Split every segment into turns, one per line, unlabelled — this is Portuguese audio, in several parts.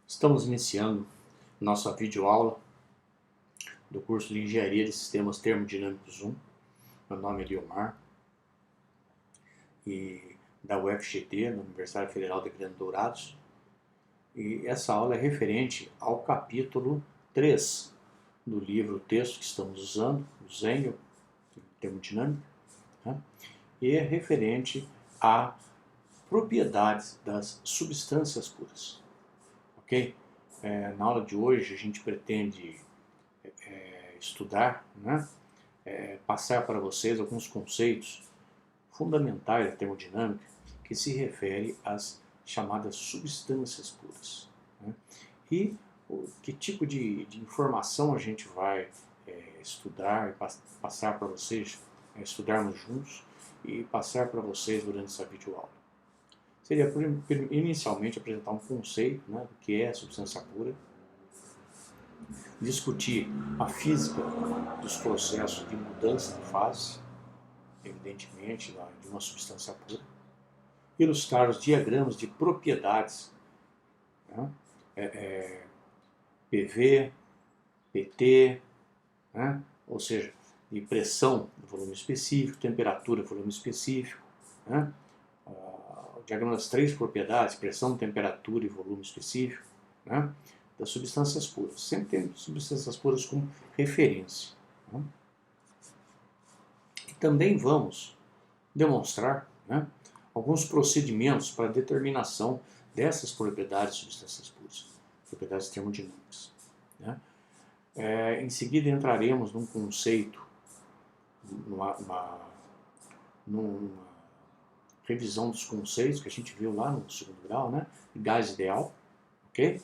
Estamos iniciando nossa videoaula do curso de Engenharia de Sistemas Termodinâmicos 1. Meu nome é Guilmar e da UFGD, da Universidade Federal de Grande Dourados. E essa aula é referente ao capítulo 3 do livro, o texto que estamos usando, o Zengel, Termodinâmica, né? E é referente a propriedades das substâncias puras. Ok? Na aula de hoje a gente pretende estudar, né? Passar para vocês alguns conceitos fundamentais da termodinâmica que se refere às chamadas substâncias puras, né? E que tipo de informação a gente vai estudar e passar para vocês, estudarmos juntos e passar para vocês durante essa videoaula. Seria inicialmente apresentar um conceito, né, do que é a substância pura, discutir a física dos processos de mudança de fase, evidentemente, de uma substância pura, ilustrar os diagramas de propriedades, né, PV, PT, né, ou seja, de pressão do volume específico, temperatura do volume específico, né, o diagrama das três propriedades, pressão, temperatura e volume específico, né, das substâncias puras. Sempre tem substâncias puras como referência, né? E também vamos demonstrar, né, alguns procedimentos para a determinação dessas propriedades de substâncias puras, propriedades termodinâmicas, né? Em seguida entraremos num conceito, numa revisão dos conceitos que a gente viu lá no segundo grau, né? Gás ideal, ok?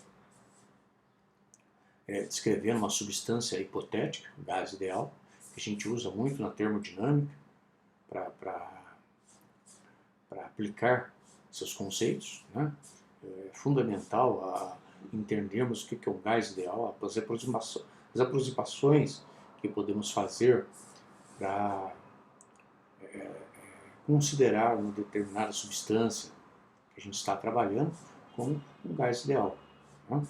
Descrevendo uma substância hipotética, gás ideal, que a gente usa muito na termodinâmica para aplicar seus conceitos, né? É fundamental entendermos o que é um gás ideal, as aproximações que podemos fazer para considerar uma determinada substância que a gente está trabalhando como um gás ideal, né?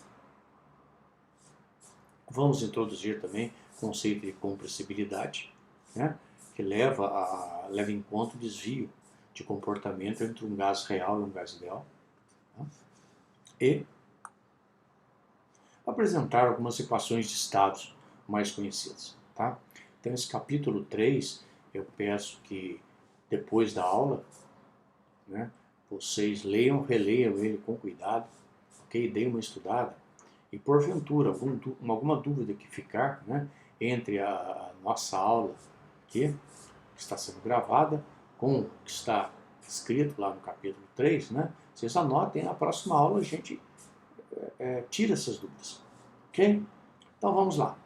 Vamos introduzir também o conceito de compressibilidade, né, que leva em conta o desvio de comportamento entre um gás real e um gás ideal, né, e apresentar algumas equações de estados mais conhecidas. Tá? Então, esse capítulo 3, eu peço que depois da aula, né, vocês leiam, releiam ele com cuidado, ok? Deem uma estudada. E porventura, alguma dúvida que ficar, né, entre a nossa aula aqui, que está sendo gravada, com o que está escrito lá no capítulo 3, né, vocês anotem, na próxima aula a gente tira essas dúvidas. Ok? Então vamos lá.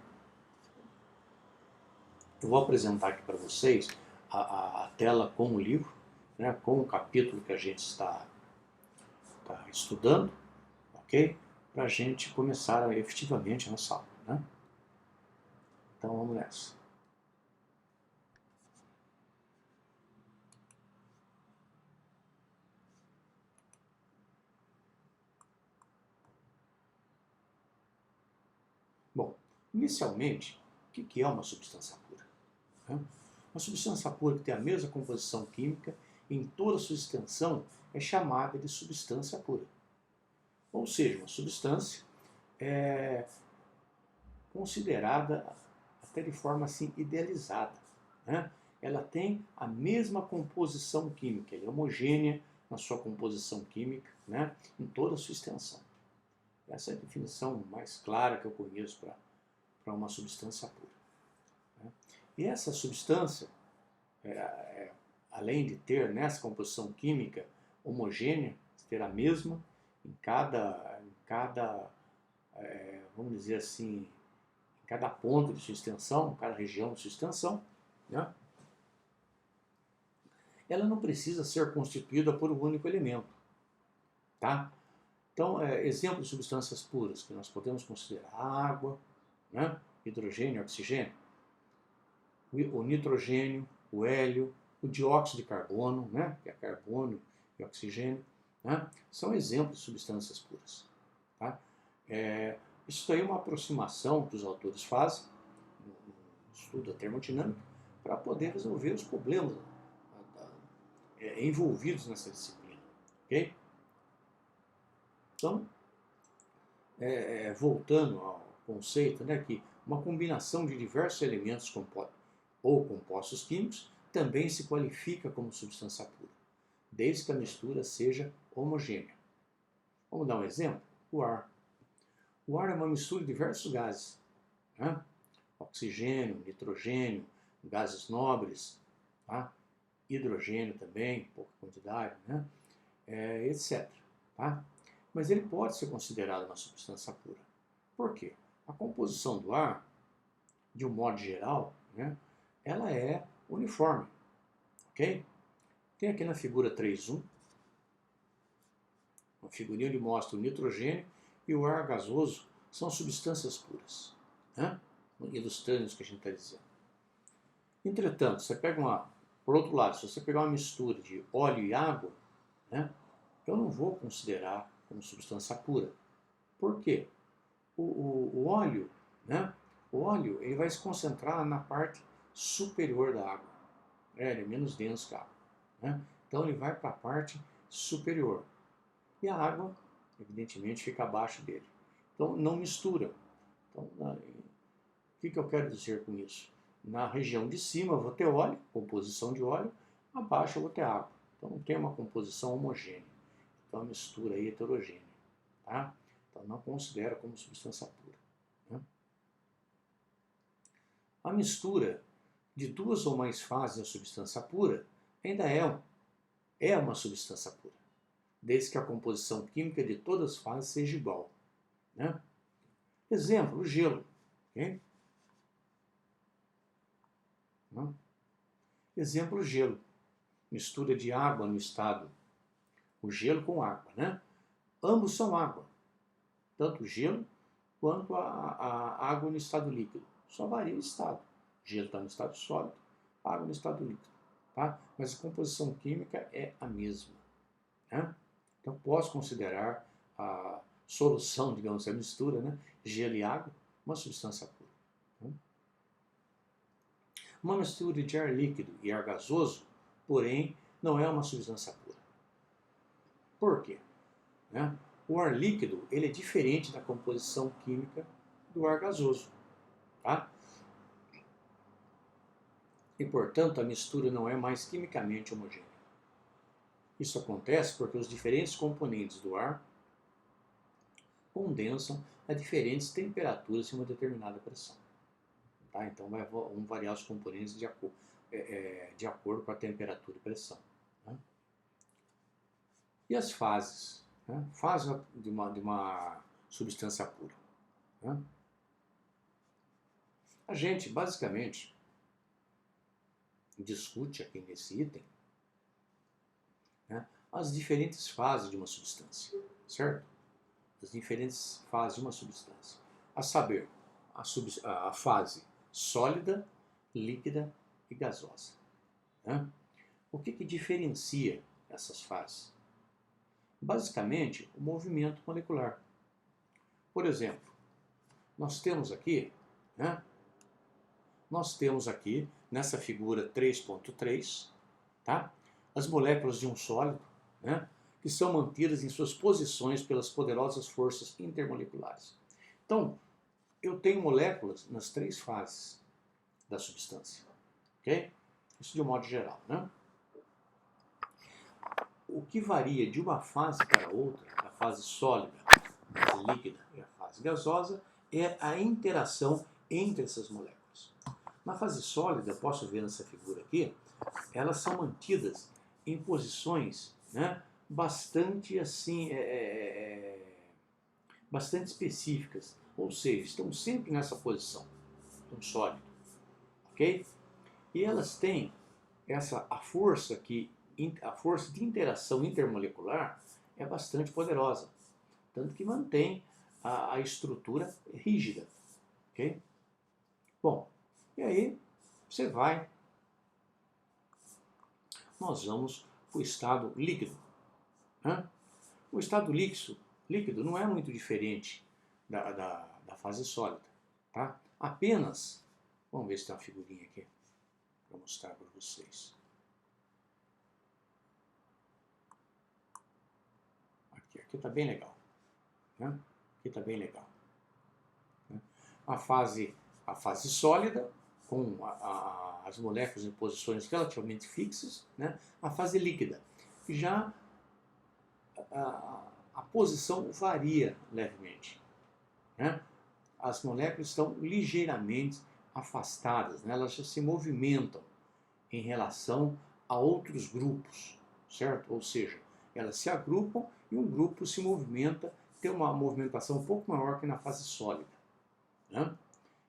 Eu vou apresentar aqui para vocês a tela com o livro, né, com o capítulo que a gente está estudando, ok? Para a gente começar efetivamente a nossa aula, né? Então vamos nessa. Bom, inicialmente, o que é uma substância pura? Uma substância pura que tem a mesma composição química em toda a sua extensão é chamada de substância pura. Ou seja, uma substância considerada até de forma assim idealizada, né? Ela tem a mesma composição química, ela é homogênea na sua composição química, né, em toda a sua extensão. Essa é a definição mais clara que eu conheço para uma substância pura, né? E essa substância, além de ter nessa composição química homogênea, ter a mesma em cada vamos dizer assim, em cada ponto de sua extensão, cada região de sua extensão, né, ela não precisa ser constituída por um único elemento. Tá? Então, exemplo de substâncias puras que nós podemos considerar a água, né, hidrogênio, oxigênio, o nitrogênio, o hélio, o dióxido de carbono, né, que é carbono e oxigênio, né, são exemplos de substâncias puras. Tá? Isso daí é uma aproximação que os autores fazem no estudo da termodinâmica para poder resolver os problemas envolvidos nessa disciplina. Ok? Então, voltando ao conceito, né, que uma combinação de diversos elementos ou compostos químicos também se qualifica como substância pura, desde que a mistura seja homogênea. Vamos dar um exemplo? O ar. O ar é uma mistura de diversos gases, né? Oxigênio, nitrogênio, gases nobres, tá? Hidrogênio também, pouca quantidade, né? Etc. Tá? Mas ele pode ser considerado uma substância pura. Por quê? A composição do ar, de um modo geral, né, ela é uniforme. Ok? Tem aqui na figura 3.1, uma figurinha onde mostra o nitrogênio e o ar gasoso são substâncias puras, né? Ilustrando isso que a gente está dizendo. Entretanto, por outro lado, se você pegar uma mistura de óleo e água, né, eu não vou considerar como substância pura. Por quê? O óleo, né, o óleo ele vai se concentrar na parte superior da água. Ele é menos denso que a água, né? Então ele vai para a parte superior. E a água, evidentemente, fica abaixo dele. Então não mistura. Então, o que eu quero dizer com isso? Na região de cima eu vou ter óleo, composição de óleo, abaixo eu vou ter água. Então não tem uma composição homogênea. Então a mistura aí é heterogênea. Tá? Então não considero como substância pura. Né? A mistura de duas ou mais fases da substância pura ainda é uma substância pura, desde que a composição química de todas as fases seja igual. Né? Exemplo, o gelo. Okay? Exemplo, o gelo. Mistura de água no estado. O gelo com água, né? Ambos são água. Tanto o gelo quanto a água no estado líquido. Só varia o estado. O gelo está no estado sólido, a água no estado líquido. Tá? Mas a composição química é a mesma. Né? Então posso considerar a solução, digamos, a mistura, né? Gelo e água, uma substância pura. Né? Uma mistura de ar líquido e ar gasoso, porém, não é uma substância pura. Por quê? Né? O ar líquido ele é diferente da composição química do ar gasoso. Tá? E, portanto, a mistura não é mais quimicamente homogênea. Isso acontece porque os diferentes componentes do ar condensam a diferentes temperaturas em uma determinada pressão. Tá? Então, vão variar os componentes de acordo com a temperatura e pressão. Né? E as fases? Né? Fase de uma substância pura. Né? A gente, basicamente, discute aqui nesse item, né, as diferentes fases de uma substância, certo? As diferentes fases de uma substância. A saber, a fase sólida, líquida e gasosa. Né? O que diferencia essas fases? Basicamente, o movimento molecular. Por exemplo, nós temos aqui, né, nessa figura 3.3, tá, as moléculas de um sólido, né, que são mantidas em suas posições pelas poderosas forças intermoleculares. Então, eu tenho moléculas nas três fases da substância. Ok? Isso de um modo geral. Né? O que varia de uma fase para outra, a fase sólida, a fase líquida e a fase gasosa, é a interação entre essas moléculas. Na fase sólida, posso ver nessa figura aqui, elas são mantidas em posições, né, bastante assim, bastante específicas, ou seja, estão sempre nessa posição, um sólido, ok? E elas têm a força de interação intermolecular é bastante poderosa, tanto que mantém a estrutura rígida, ok? Bom, e aí nós vamos para o estado líquido. Né? O estado líquido não é muito diferente da fase sólida, tá? Apenas, vamos ver se tem uma figurinha aqui para mostrar para vocês. Aqui está bem legal, né? Aqui está bem legal. Né? A fase sólida, com as moléculas em posições relativamente fixas, né? A fase líquida. Já a posição varia levemente, né? As moléculas estão ligeiramente afastadas, né? Elas já se movimentam em relação a outros grupos, certo? Ou seja, elas se agrupam e um grupo se movimenta, tem uma movimentação um pouco maior que na fase sólida, né?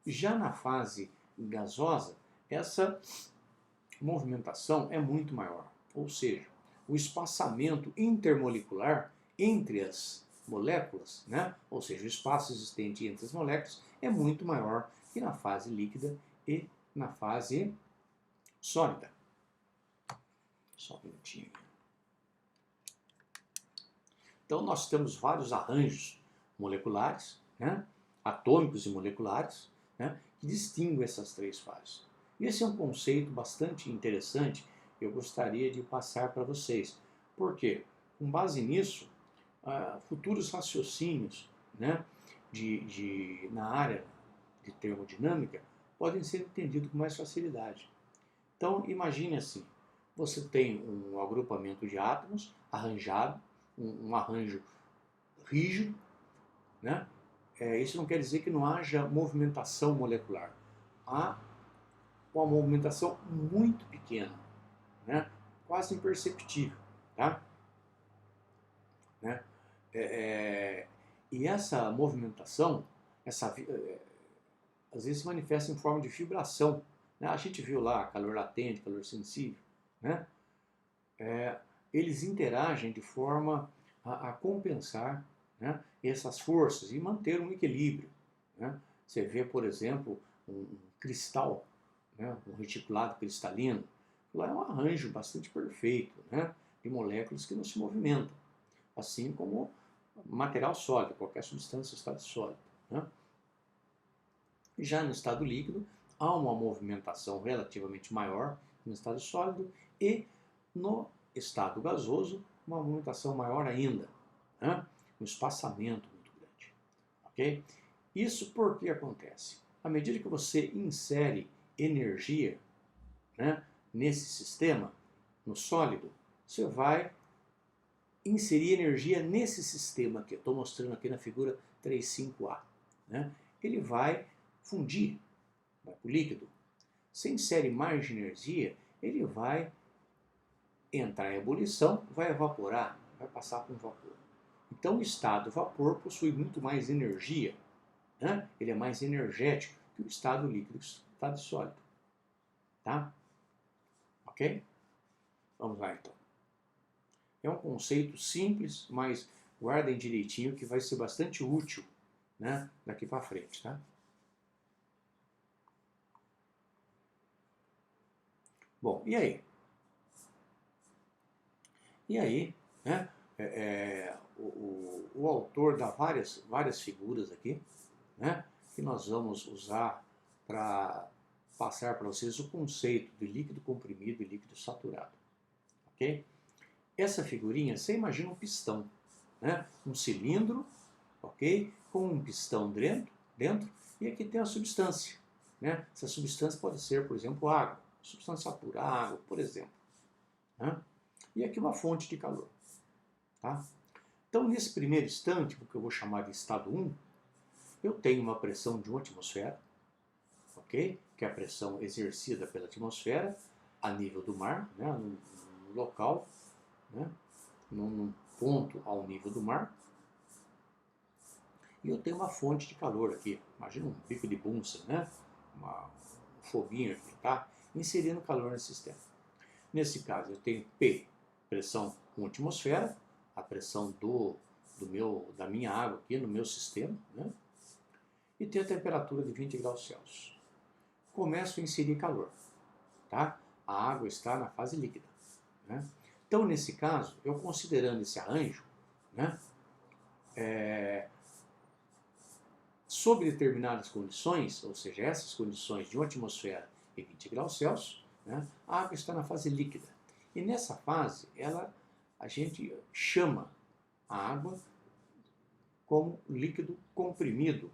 Já na fase gasosa, essa movimentação é muito maior, ou seja, o espaçamento intermolecular entre as moléculas, né? Ou seja, o espaço existente entre as moléculas é muito maior que na fase líquida e na fase sólida. Só um minutinho. Então nós temos vários arranjos moleculares, né? Atômicos e moleculares, né? Que distinguem essas três fases. E esse é um conceito bastante interessante que eu gostaria de passar para vocês. Por quê? Com base nisso, futuros raciocínios, né, na área de termodinâmica podem ser entendidos com mais facilidade. Então, imagine assim, você tem um agrupamento de átomos arranjado, um arranjo rígido, né? Isso não quer dizer que não haja movimentação molecular. Há uma movimentação muito pequena, né? Quase imperceptível, tá? Né? E essa movimentação, às vezes se manifesta em forma de vibração, né? A gente viu lá calor latente, calor sensível, né? Eles interagem de forma a compensar, né, essas forças e manter um equilíbrio, né? Você vê, por exemplo, um cristal, né, um reticulado cristalino, lá é um arranjo bastante perfeito, né, de moléculas que não se movimentam, assim como material sólido, qualquer substância em estado sólido, né? Já no estado líquido, há uma movimentação relativamente maior no estado sólido e no estado gasoso, uma movimentação maior ainda, né? Um espaçamento muito grande. Okay? Isso por que acontece? À medida que você insere energia, né, nesse sistema, no sólido, você vai inserir energia nesse sistema que eu estou mostrando aqui na figura 3.5a. Né? Ele vai fundir, vai para o líquido. Se insere mais energia, ele vai entrar em ebulição, vai evaporar, vai passar por um vapor. Então o estado vapor possui muito mais energia, né? Ele é mais energético que o estado líquido, o estado sólido. Tá? Ok? Vamos lá então. É um conceito simples, mas guardem direitinho que vai ser bastante útil, né, daqui para frente. Tá? Bom, e aí? E aí, né, o autor dá várias figuras aqui, né, que nós vamos usar para passar para vocês o conceito de líquido comprimido e líquido saturado. Ok? Essa figurinha, você imagina um pistão, né, um cilindro, ok, com um pistão dentro e aqui tem a substância. Né? Essa substância pode ser, por exemplo, água, substância pura, água, por exemplo. Né? E aqui uma fonte de calor. Tá? Então, nesse primeiro instante, o que eu vou chamar de estado 1, eu tenho uma pressão de 1 atmosfera, ok? Que é a pressão exercida pela atmosfera a nível do mar, né? num local, né? num ponto ao nível do mar. E eu tenho uma fonte de calor aqui, imagina um bico de Bunsen, né? Um foguinho aqui, tá? Inserindo calor no sistema. Nesse caso, eu tenho P, pressão 1 atmosfera, a pressão da minha água aqui no meu sistema, né? E tenho a temperatura de 20 graus Celsius. Começo a inserir calor, tá? A água está na fase líquida, né? Então, nesse caso, eu considerando esse arranjo, né? sob determinadas condições, ou seja, essas condições de uma atmosfera e 20 graus Celsius, né, a água está na fase líquida. E nessa fase, a gente chama a água como líquido comprimido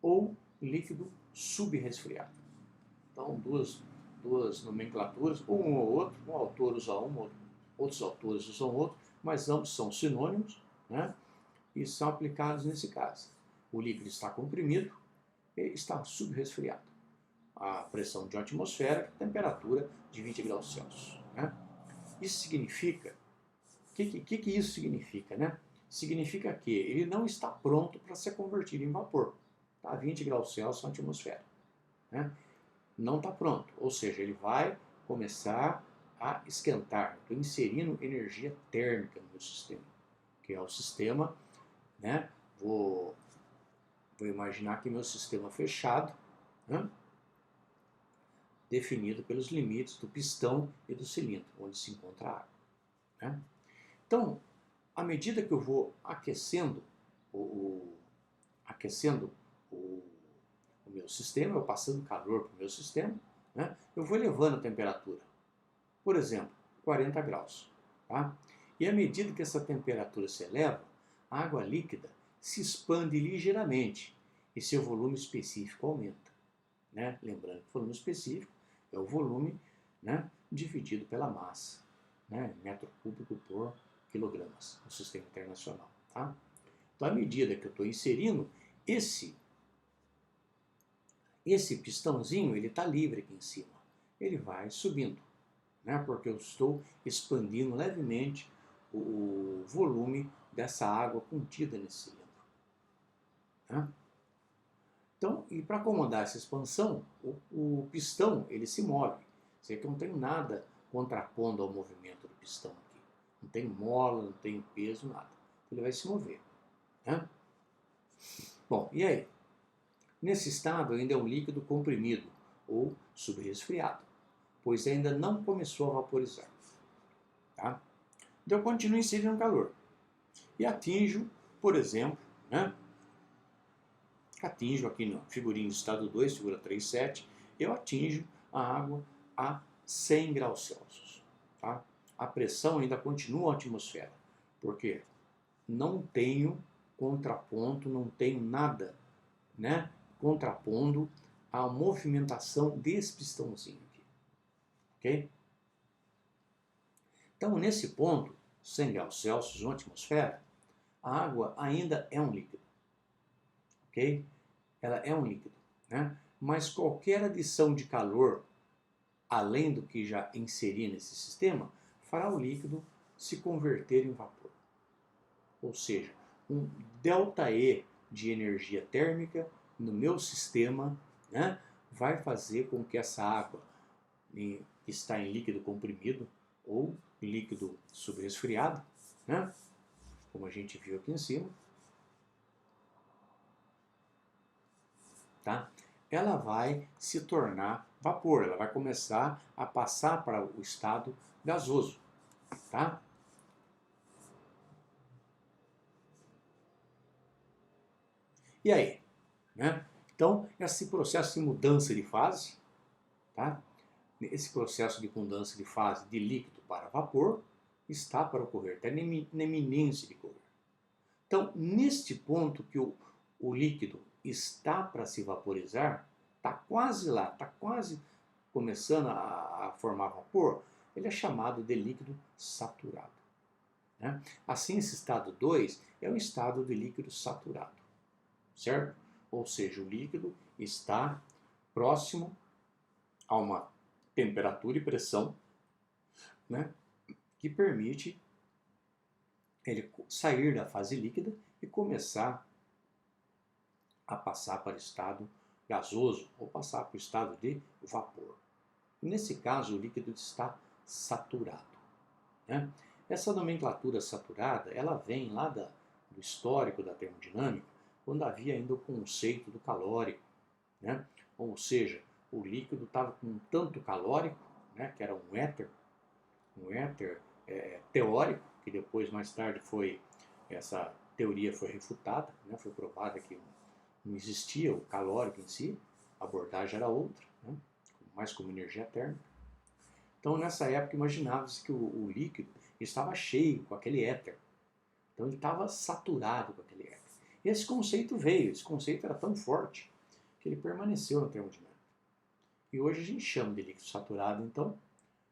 ou líquido subresfriado. Então, duas nomenclaturas, um ou outro, um autor usa um, outros autores usam outro, mas ambos são sinônimos, né, e são aplicados nesse caso. O líquido está comprimido e está subresfriado. A pressão de uma atmosfera, a temperatura de 20 graus Celsius. Né? Isso significa, o que isso significa? Né? Significa que ele não está pronto para ser convertido em vapor. Está a 20 graus Celsius na atmosfera. Né? Não está pronto, ou seja, ele vai começar a esquentar. Estou inserindo energia térmica no meu sistema, que é o sistema, né? Vou imaginar que meu sistema fechado, né, definido pelos limites do pistão e do cilindro, onde se encontra a água. Né? Então, à medida que eu vou aquecendo o meu sistema, eu passando calor para o meu sistema, né, eu vou elevando a temperatura. Por exemplo, 40 graus. Tá? E à medida que essa temperatura se eleva, a água líquida se expande ligeiramente e seu volume específico aumenta. Né? Lembrando que o volume específico é o volume, né, dividido pela massa, né, metro cúbico por quilogramas no sistema internacional. Tá? Então, à medida que eu estou inserindo, esse pistãozinho ele está livre aqui em cima. Ele vai subindo, né, porque eu estou expandindo levemente o volume dessa água contida nesse cilindro. Né? Então, e para acomodar essa expansão, o pistão ele se move. Você vê que eu não tenho nada contrapondo ao movimento do pistão aqui. Não tem mola, não tem peso, nada. Ele vai se mover. Né? Bom, e aí? Nesse estado ainda é um líquido comprimido ou subresfriado, pois ainda não começou a vaporizar. Tá? Então eu continuo inserindo calor. E atinjo, por exemplo, né? Atinjo aqui no figurinho de estado 2, figura 3.7, eu atinjo a água a 100 graus Celsius. Tá? A pressão ainda continua na atmosfera, porque não tenho contraponto, não tenho nada, né, contrapondo a movimentação desse pistãozinho aqui. Ok? Então, nesse ponto, 100 graus Celsius na atmosfera, a água ainda é um líquido. Ok? Ela é um líquido, né? Mas qualquer adição de calor, além do que já inseri nesse sistema, fará o líquido se converter em vapor. Ou seja, um ΔE de energia térmica no meu sistema, né, vai fazer com que essa água que está em líquido comprimido ou líquido subresfriado, né, como a gente viu aqui em cima, tá? Ela vai se tornar vapor, ela vai começar a passar para o estado gasoso. Tá? E aí? Né? Então, esse processo de mudança de fase, tá? Esse processo de mudança de fase de líquido para vapor está para ocorrer, está na iminência de ocorrer. Então, neste ponto que o líquido está para se vaporizar, está quase lá, está quase começando a formar vapor, ele é chamado de líquido saturado. Né? Assim, esse estado 2 é o estado de líquido saturado, certo? Ou seja, o líquido está próximo a uma temperatura e pressão, né, que permite ele sair da fase líquida e começar a passar para o estado gasoso ou passar para o estado de vapor. Nesse caso, o líquido está saturado. Né? Essa nomenclatura saturada, ela vem lá do histórico da termodinâmica, quando havia ainda o conceito do calórico. Né? Ou seja, o líquido estava com tanto calórico, né, que era um éter teórico, que depois, mais tarde, essa teoria foi refutada, né, foi provada que não existia o calórico em si, a abordagem era outra, né? Mais como energia térmica. Então, nessa época, imaginava-se que o líquido estava cheio com aquele éter. Então, ele estava saturado com aquele éter. E esse conceito veio, esse conceito era tão forte que ele permaneceu na termodinâmica. E hoje a gente chama de líquido saturado, então,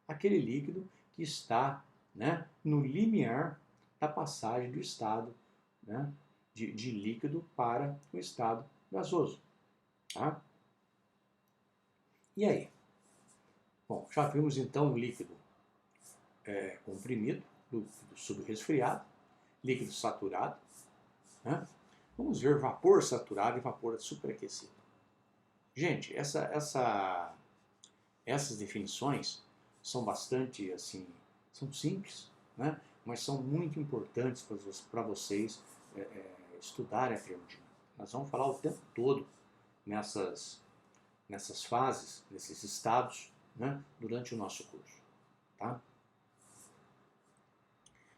aquele líquido que está, né, no limiar da passagem do estado, né, de líquido para o estado gasoso. Tá? E aí? Bom, já vimos então o líquido comprimido, líquido subresfriado, líquido saturado. Né? Vamos ver vapor saturado e vapor superaquecido. Gente, essas definições são bastante assim, são simples, né? Mas são muito importantes para vocês estudarem a termodinâmica. Nós vamos falar o tempo todo nessas fases, nesses estados, né? Durante o nosso curso. Tá?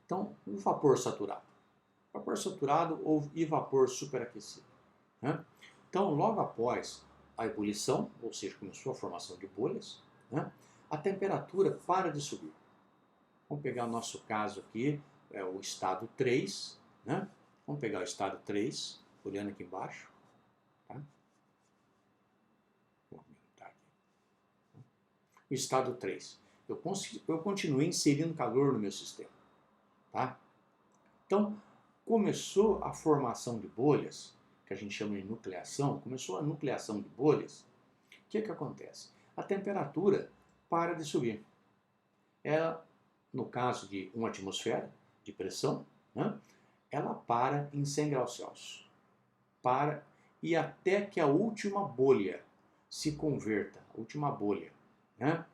Então, o vapor saturado. Vapor saturado e vapor superaquecido. Né? Então, logo após a ebulição, ou seja, começou a formação de bolhas, né? A temperatura para de subir. Vamos pegar o nosso caso aqui, o estado 3, né? Vamos pegar o estado 3, olhando aqui embaixo. Tá? Vou aumentar aqui. O estado 3. Eu continuei inserindo calor no meu sistema. Tá? Então, começou a formação de bolhas, que a gente chama de nucleação, começou a nucleação de bolhas. O que acontece? A temperatura para de subir. Ela, no caso de uma atmosfera de pressão, né, ela para em 100 graus Celsius. Para, e até que a última bolha se converta, a última bolha, né?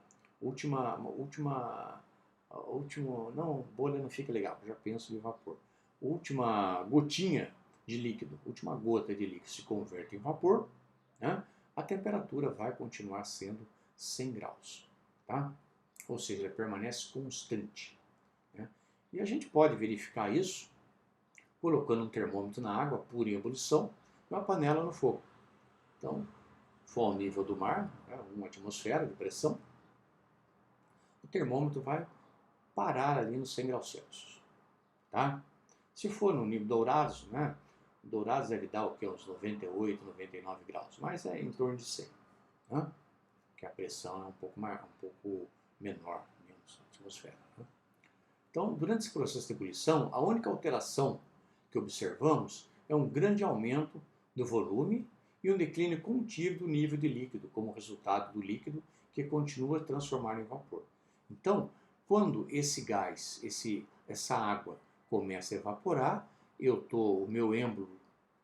Não, bolha não fica legal, já penso de vapor. Última gotinha de líquido, última gota de líquido se converte em vapor, né? A temperatura vai continuar sendo 100 graus, tá? Ou seja, ela permanece constante. Né? E a gente pode verificar isso colocando um termômetro na água pura em ebulição e uma panela no fogo. Então, for ao nível do mar, uma atmosfera de pressão, o termômetro vai parar ali nos 100 graus Celsius. Tá? Se for no nível Dourados, né? Dourados deve dar o que? Uns 98, 99 graus, mas é em torno de 100. Né? Que a pressão é um pouco menor, menos na atmosfera. Né? Então, durante esse processo de ebulição, a única alteração que observamos é um grande aumento do volume e um declínio contínuo do nível de líquido, como resultado do líquido que continua a transformar em vapor. Então, quando esse gás, essa água começa a evaporar, o meu êmbolo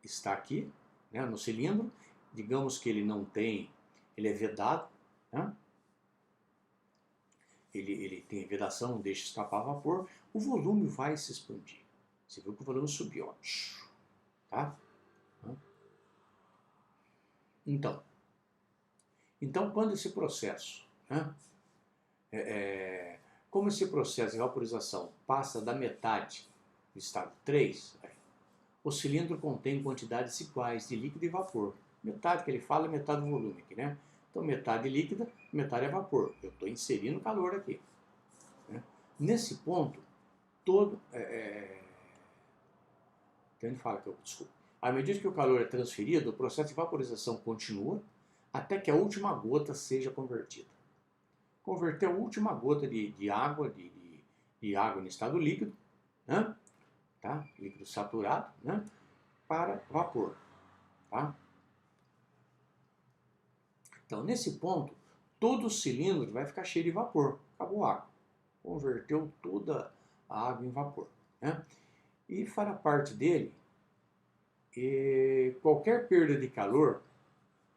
está aqui, né, no cilindro, digamos que ele não tem, ele é vedado, né? Ele tem vedação, não deixa escapar vapor, o volume vai se expandir. Você viu que o volume subiu, ó. Tá? Então, quando esse processo, né, como esse processo de vaporização passa da metade do estado 3, o cilindro contém quantidades iguais de líquido e vapor. Metade que ele fala é metade do volume aqui, né? Então, metade líquida, metade é vapor. Eu estou inserindo calor aqui. Né? Nesse ponto, então ele fala que desculpa. À medida que o calor é transferido, o processo de vaporização continua até que a última gota seja convertida. Converter a última gota de água, de água em estado líquido, né? Tá? Líquido saturado, né? Para vapor. Tá? Então, nesse ponto, todo o cilindro vai ficar cheio de vapor. Acabou a água. Converteu toda a água em vapor. Né? E fará parte dele qualquer perda de calor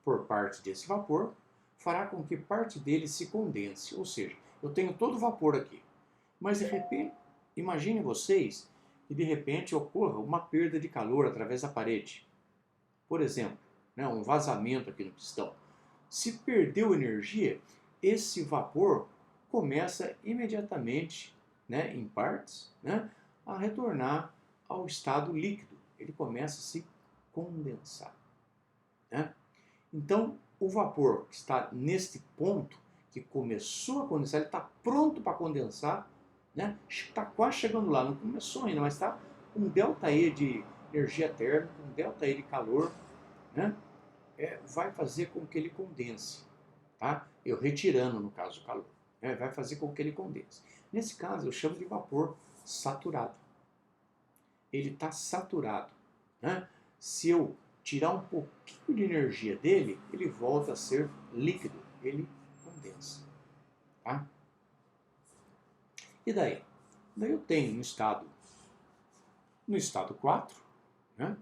por parte desse vapor fará com que parte dele se condense. Ou seja, eu tenho todo o vapor aqui. Mas de repente, imagine vocês que de repente ocorra uma perda de calor através da parede. Por exemplo, né, um vazamento aqui no pistão. Se perdeu energia, esse vapor começa imediatamente, né, em partes, né, a retornar ao estado líquido. Ele começa a se condensar. né? Então, o vapor que está neste ponto, que começou a condensar, ele está pronto para condensar, né? Está quase chegando lá, não começou ainda, mas está com um ΔE de energia térmica, um ΔE de calor, né? Vai fazer com que ele condense, tá? Eu retirando, no caso, o calor, né? Vai fazer com que ele condense. Nesse caso, eu chamo de vapor saturado. Ele está saturado, né? Se eu tirar um pouquinho de energia dele, ele volta a ser líquido, ele condensa, tá? E daí? Daí eu tenho no estado 4, né?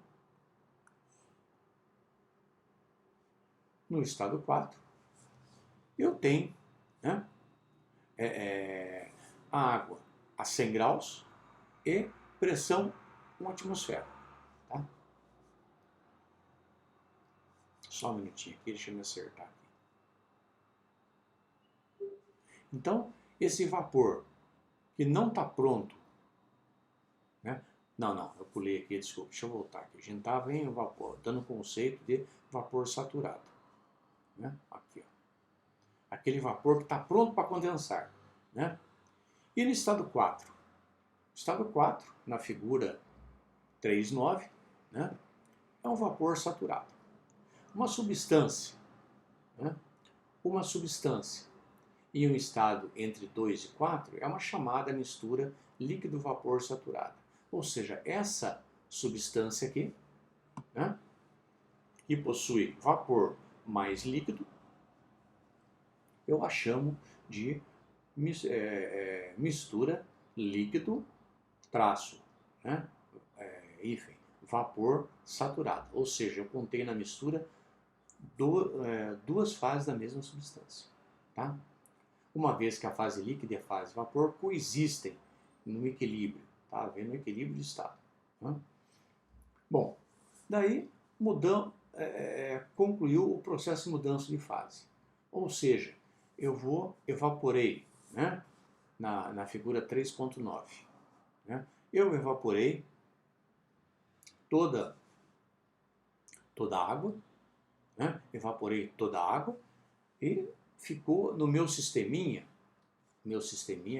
No estado 4, eu tenho, né, a água a 100 graus e pressão 1 atmosfera. Tá? Só um minutinho aqui, deixa eu me acertar aqui. Então, esse vapor que não está pronto, né? Não, eu pulei aqui, desculpa, deixa eu voltar aqui. A gente estava em vapor, dando o conceito de vapor saturado. Né? Aqui, ó. Aquele vapor que está pronto para condensar. Né? E no estado 4? Estado 4, na figura 3.9, né? É um vapor saturado. Uma substância, né? Uma substância em um estado entre 2 e 4 é uma chamada mistura líquido-vapor saturada. Ou seja, essa substância aqui, né, que possui vapor mais líquido, eu a chamo de mistura líquido traço, né, hífen, vapor saturado. Ou seja, eu contei na mistura duas fases da mesma substância. Tá? Uma vez que a fase líquida e a fase vapor coexistem no equilíbrio, tá? Havendo equilíbrio de estado. Tá? Bom, daí concluiu o processo de mudança de fase. Ou seja, eu evaporei, né? Na figura 3.9. Né? Eu evaporei toda a água, né? Evaporei toda a água e ficou no meu sisteminha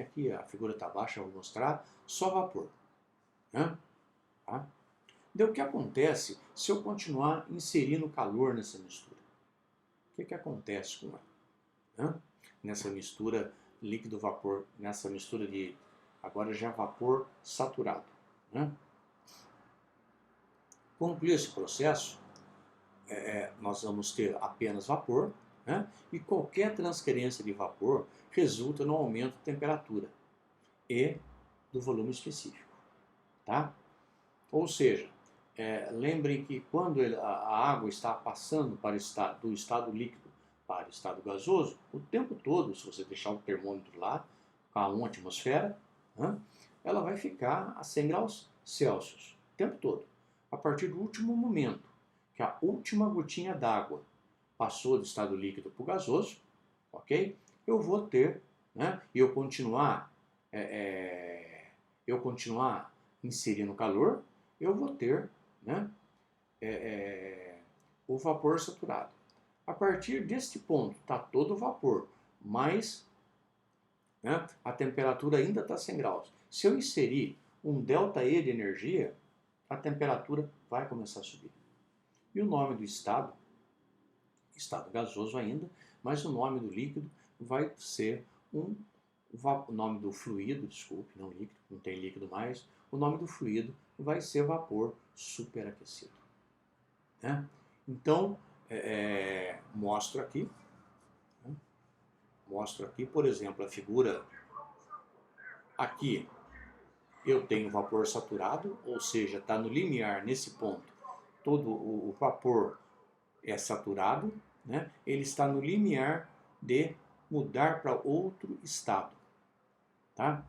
aqui, a figura está baixa, eu vou mostrar, só vapor. Né? Tá? Daí o que acontece se eu continuar inserindo calor nessa mistura? O que acontece com ela? Né? Nessa mistura líquido-vapor, nessa mistura de, agora já vapor saturado. Né? Concluir esse processo, nós vamos ter apenas vapor, né? E qualquer transferência de vapor resulta no aumento da temperatura e do volume específico. Tá? Ou seja, lembrem que quando a água está passando do estado líquido para o estado gasoso, o tempo todo, se você deixar o termômetro lá, a 1 atmosfera, né, ela vai ficar a 100 graus Celsius, o tempo todo. A partir do último momento, que a última gotinha d'água passou do estado líquido para o gasoso, ok? Eu vou ter, né, e eu continuar inserindo calor, eu vou ter, né, o vapor saturado. A partir deste ponto, está todo o vapor, mas, né, a temperatura ainda está 100 graus. Se eu inserir um ΔE de energia, a temperatura vai começar a subir. E o nome do estado gasoso ainda, mas o nome do líquido vai ser o nome do fluido, desculpe, não líquido, não tem líquido mais, o nome do fluido vai ser vapor superaquecido. Né? Então, mostro aqui, por exemplo, a figura aqui, eu tenho vapor saturado, ou seja, está no limiar nesse ponto, todo o vapor é saturado, né? Ele está no limiar de mudar para outro estado. Tá?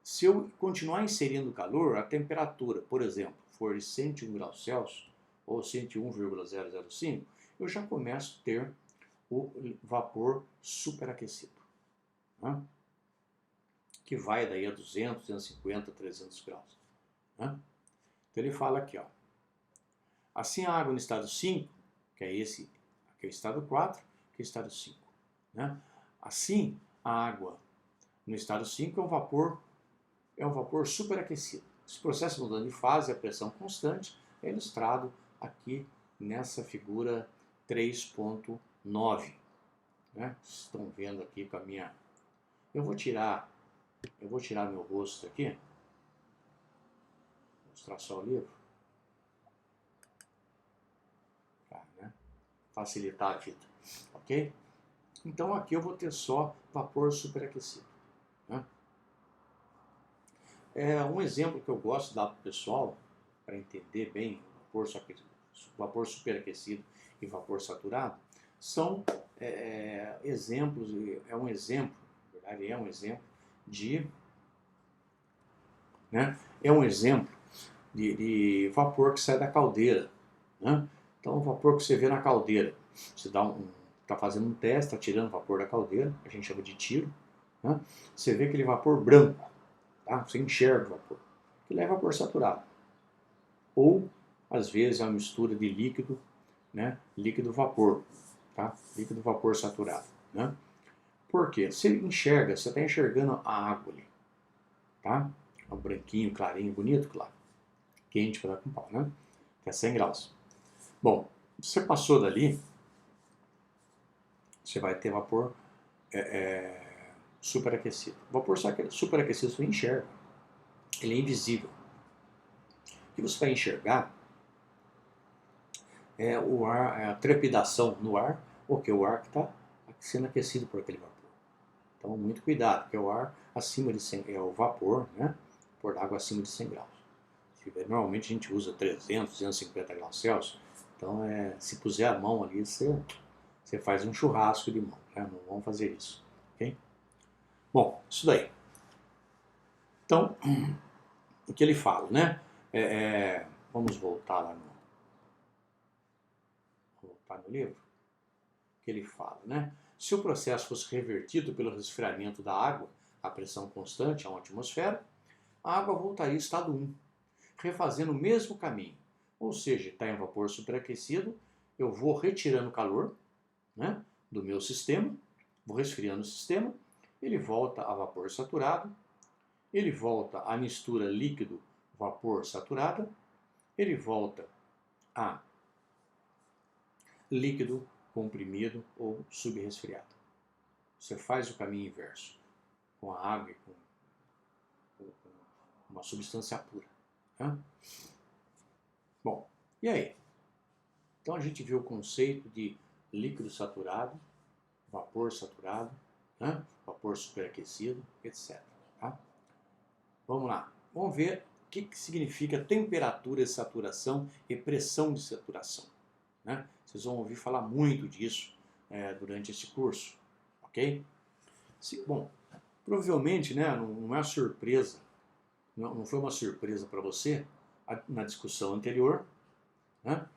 Se eu continuar inserindo calor, a temperatura, por exemplo, for de 101 graus Celsius ou 101,005, eu já começo a ter o vapor superaquecido, né? Que vai daí a 200, 250, 300 graus. Né? Então ele fala aqui, ó, assim a água no estado 5 que é esse, aqui é o estado 4, que é o estado 5. Né? Assim, a água no estado 5 é um vapor superaquecido. Esse processo mudando de fase, a pressão constante, é ilustrado aqui nessa figura 3.9. Né? Estão vendo aqui com a minha... Eu vou tirar meu rosto aqui, vou mostrar só o livro, tá, né? Facilitar a vida, ok? Então aqui eu vou ter só vapor superaquecido. Né? Um exemplo que eu gosto de dar para o pessoal, para entender bem vapor superaquecido e vapor saturado, são exemplos, na verdade é um exemplo de, né, de vapor que sai da caldeira. Né? Então o vapor que você vê na caldeira, você está fazendo um teste, está tirando vapor da caldeira, que a gente chama de tiro, né? Você vê aquele vapor branco, tá? Você enxerga o vapor, que é vapor saturado. Ou, às vezes, é uma mistura de líquido, né? Líquido-vapor, tá? Líquido-vapor saturado. Né? Por quê? Você enxerga, você está enxergando a água ali, tá? É um branquinho, clarinho, bonito, claro. Quente para dar com pau, né? Que é 100 graus. Bom, você passou dali, você vai ter vapor superaquecido. O vapor superaquecido você enxerga. Ele é invisível. O que você vai enxergar é o ar, a trepidação no ar, ou que é o ar que está sendo aquecido por aquele vapor. Então, muito cuidado, porque o ar acima de 100, é o vapor, né? Por água acima de 100 graus. Normalmente a gente usa 300, 250 graus Celsius, então se puser a mão ali, você faz um churrasco de mão, né? Não vamos fazer isso, ok? Bom, isso daí. Então, o que ele fala, né? Vamos voltar lá no livro. O que ele fala, né? Se o processo fosse revertido pelo resfriamento da água à pressão constante, a uma atmosfera, a água voltaria ao estado 1, refazendo o mesmo caminho. Ou seja, está em vapor superaquecido, eu vou retirando calor, né, do meu sistema, vou resfriando o sistema, ele volta a vapor saturado, ele volta à mistura líquido-vapor saturada, ele volta a líquido comprimido ou subresfriado. Você faz o caminho inverso, com a água e com uma substância pura. Né? Bom, e aí? Então a gente viu o conceito de líquido saturado, vapor saturado, né? Vapor superaquecido, etc. Tá? Vamos lá, vamos ver o que significa temperatura de saturação e pressão de saturação. Né? Vocês vão ouvir falar muito disso durante esse curso, ok? Bom, provavelmente, né, não é uma surpresa, não foi uma surpresa para você na discussão anterior, né,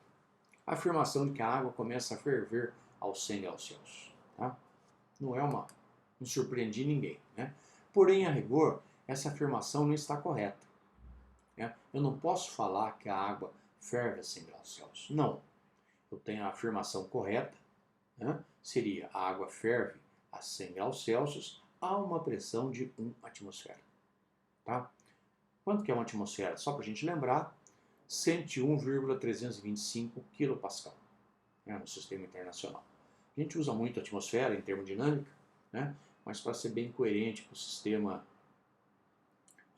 a afirmação de que a água começa a ferver aos 100 graus Celsius. Tá? Não surpreendi ninguém. Né? Porém, a rigor, essa afirmação não está correta. Né? Eu não posso falar que a água ferve a 100 graus Celsius. Não. Eu tenho a afirmação correta, né? Seria a água ferve a 100 graus Celsius a uma pressão de 1 atmosfera. Tá? Quanto que é uma atmosfera? Só para a gente lembrar, 101,325 kPa, né, no sistema internacional. A gente usa muito a atmosfera em termodinâmica, né, mas para ser bem coerente com o sistema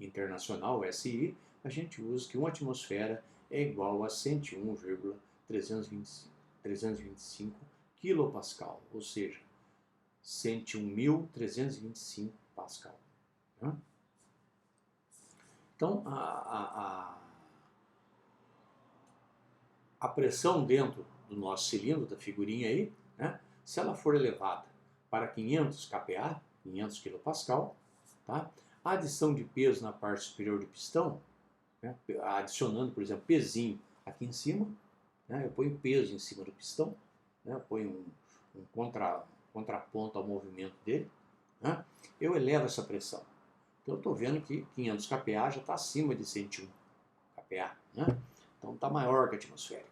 internacional, o SI, a gente usa que uma atmosfera é igual a 101,325 kPa, ou seja, 101.325 Pascal. Né? Então, a pressão dentro do nosso cilindro, da figurinha aí, né, se ela for elevada para 500 kPa, 500 kPa, tá, a adição de peso na parte superior do pistão, né, adicionando, por exemplo, pezinho aqui em cima, né, eu ponho peso em cima do pistão, né, eu ponho um contraponto ao movimento dele, né, eu elevo essa pressão. Então eu estou vendo que 500 kPa já está acima de 101 kPa, né? Então está maior que a atmosférica.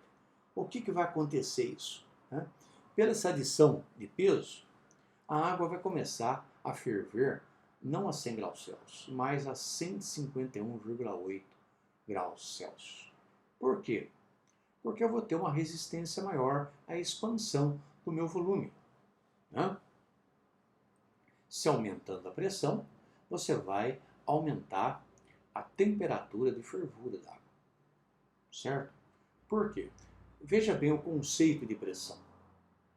o que vai acontecer isso? Né? Pela essa adição de peso, a água vai começar a ferver não a 100 graus Celsius, mas a 151,8 graus Celsius. Por quê? Porque eu vou ter uma resistência maior à expansão do meu volume. Né? Se aumentando a pressão, você vai aumentar a temperatura de fervura da água. Certo? Por quê? Veja bem o conceito de pressão.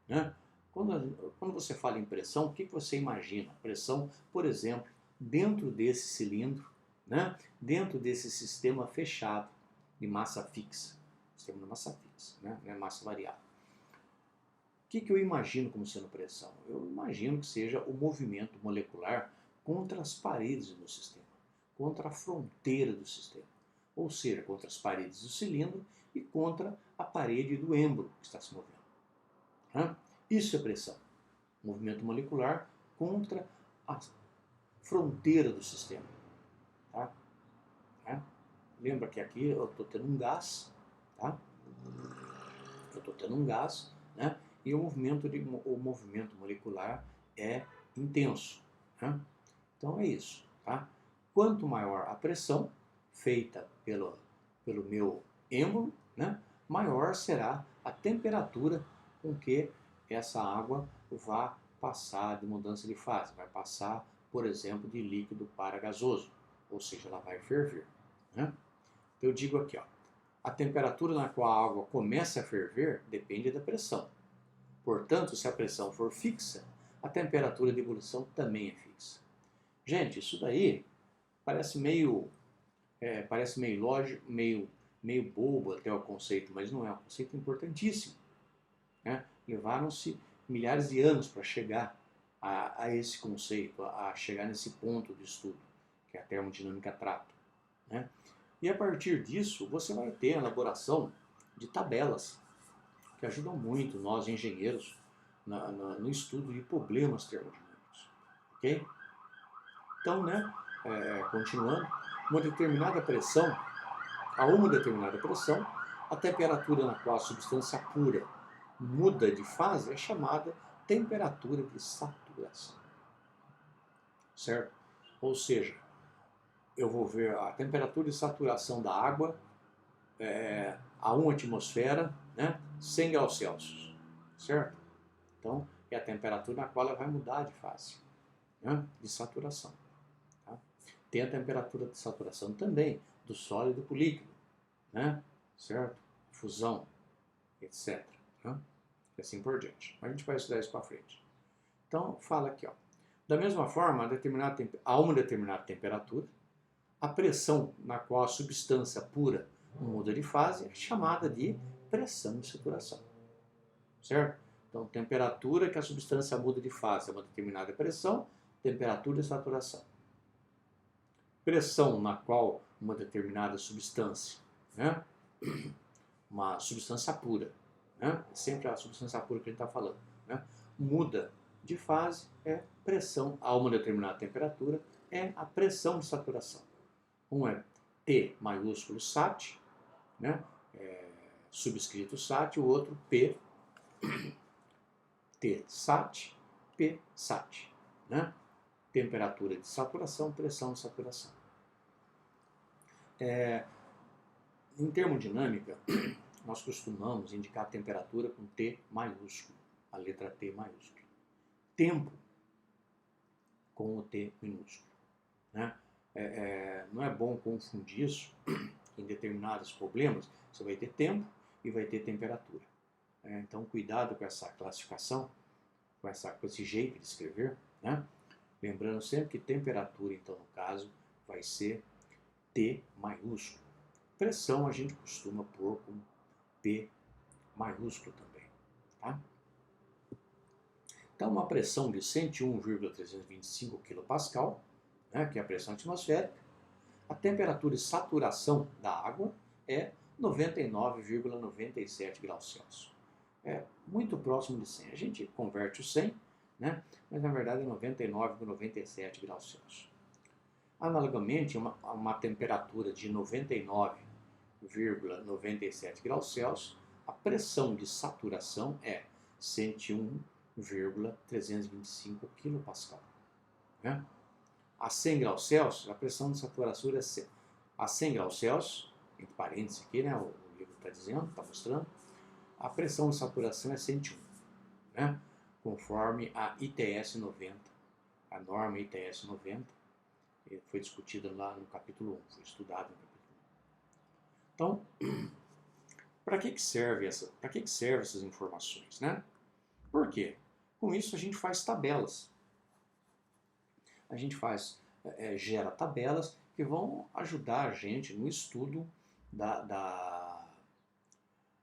Né? Quando você fala em pressão, o que você imagina? Pressão, por exemplo, dentro desse cilindro, né? Dentro desse sistema fechado de massa fixa. Sistema de massa fixa, né? Não é massa variável. O que eu imagino como sendo pressão? Eu imagino que seja o movimento molecular contra as paredes do sistema, contra a fronteira do sistema, ou seja, contra as paredes do cilindro e contra a parede do êmbolo que está se movendo. Né? Isso é pressão. Movimento molecular contra a fronteira do sistema. Tá? Lembra que aqui eu estou tendo um gás, tá? Eu estou tendo um gás, né? E o movimento molecular é intenso. Né? Então é isso. Tá? Quanto maior a pressão feita pelo meu êmbolo, né? Maior será a temperatura com que essa água vai passar de mudança de fase, vai passar, por exemplo, de líquido para gasoso, ou seja, ela vai ferver. Né? Então eu digo aqui, ó, a temperatura na qual a água começa a ferver depende da pressão. Portanto, se a pressão for fixa, a temperatura de ebulição também é fixa. Gente, isso daí parece meio lógico, meio bobo até o conceito, mas não é um conceito importantíssimo. Né? Levaram-se milhares de anos para chegar a esse conceito, a chegar nesse ponto de estudo que a termodinâmica trata. Né? E a partir disso, você vai ter a elaboração de tabelas que ajudam muito nós, engenheiros, no estudo de problemas termodinâmicos. Ok? Então, né, continuando, a uma determinada pressão, a temperatura na qual a substância pura muda de fase é chamada temperatura de saturação. Certo? Ou seja, eu vou ver a temperatura de saturação da água a 1 atmosfera, né, 100 graus Celsius. Certo? Então, é a temperatura na qual ela vai mudar de fase, né, de saturação. Tá? Tem a temperatura de saturação também do sólido para o líquido, né? Certo? Fusão, etc. Né? E assim por diante. Mas a gente vai estudar isso para frente. Então, fala aqui, ó. Da mesma forma, a uma determinada temperatura, a pressão na qual a substância pura muda de fase é chamada de pressão de saturação. Certo? Então, temperatura que a substância muda de fase é uma determinada pressão, temperatura de saturação. Pressão na qual uma determinada substância, né? Uma substância pura, né? Sempre a substância pura que a gente está falando, né? Muda de fase é pressão a uma determinada temperatura, é a pressão de saturação. Um é T maiúsculo SAT, né? Subscrito SAT, o outro P, T SAT, P SAT, né? Temperatura de saturação, pressão de saturação. Em termodinâmica, nós costumamos indicar a temperatura com T maiúsculo, a letra T maiúsculo. Tempo com o T minúsculo. Né? Não é bom confundir isso. Em determinados problemas, você vai ter tempo e vai ter temperatura. Então, cuidado com essa classificação, com esse jeito de escrever. Né? Lembrando sempre que temperatura, então, no caso, vai ser T maiúsculo. Pressão a gente costuma pôr com P maiúsculo também. Tá? Então, uma pressão de 101,325 kPa, né, que é a pressão atmosférica, a temperatura de saturação da água é 99,97 graus Celsius. É muito próximo de 100. A gente converte o 100, né, mas na verdade é 99,97 graus Celsius. Analogamente, uma temperatura de 99,97 graus Celsius, a pressão de saturação é 101,325 kPa. Né? A 100 graus Celsius, a pressão de saturação é a 100 graus Celsius, entre parênteses aqui, né, o livro está dizendo, está mostrando, a pressão de saturação é 101, né, conforme a ITS 90, a norma ITS 90, foi discutida lá no capítulo 1, foi estudada no capítulo 1. Então, para que servem essas informações, né? Por quê? Com isso a gente faz tabelas. A gente gera tabelas que vão ajudar a gente no estudo